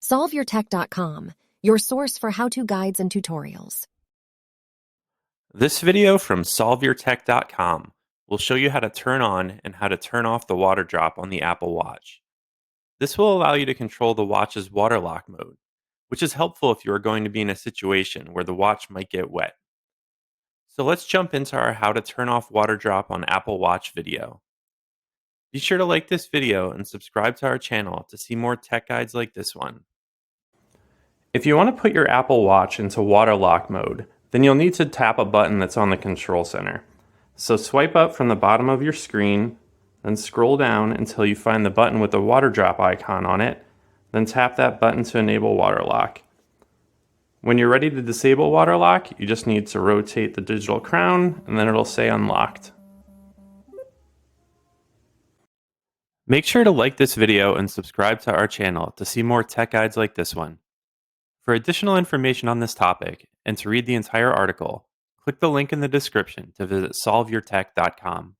SolveYourTech.com, your source for how-to guides and tutorials. This video from SolveYourTech.com will show you how to turn on and how to turn off the water drop on the Apple Watch. This will allow you to control the watch's water lock mode, which is helpful if you are going to be in a situation where the watch might get wet. So let's jump into our how to turn off water drop on Apple Watch video. Be sure to like this video and subscribe to our channel to see more tech guides like this one. If you want to put your Apple Watch into water lock mode, then you'll need to tap a button that's on the control center. So swipe up from the bottom of your screen, then scroll down until you find the button with the water drop icon on it, then tap that button to enable water lock. When you're ready to disable water lock, you just need to rotate the digital crown and then it'll say unlocked. Make sure to like this video and subscribe to our channel to see more tech guides like this one. For additional information on this topic and to read the entire article, click the link in the description to visit SolveYourTech.com.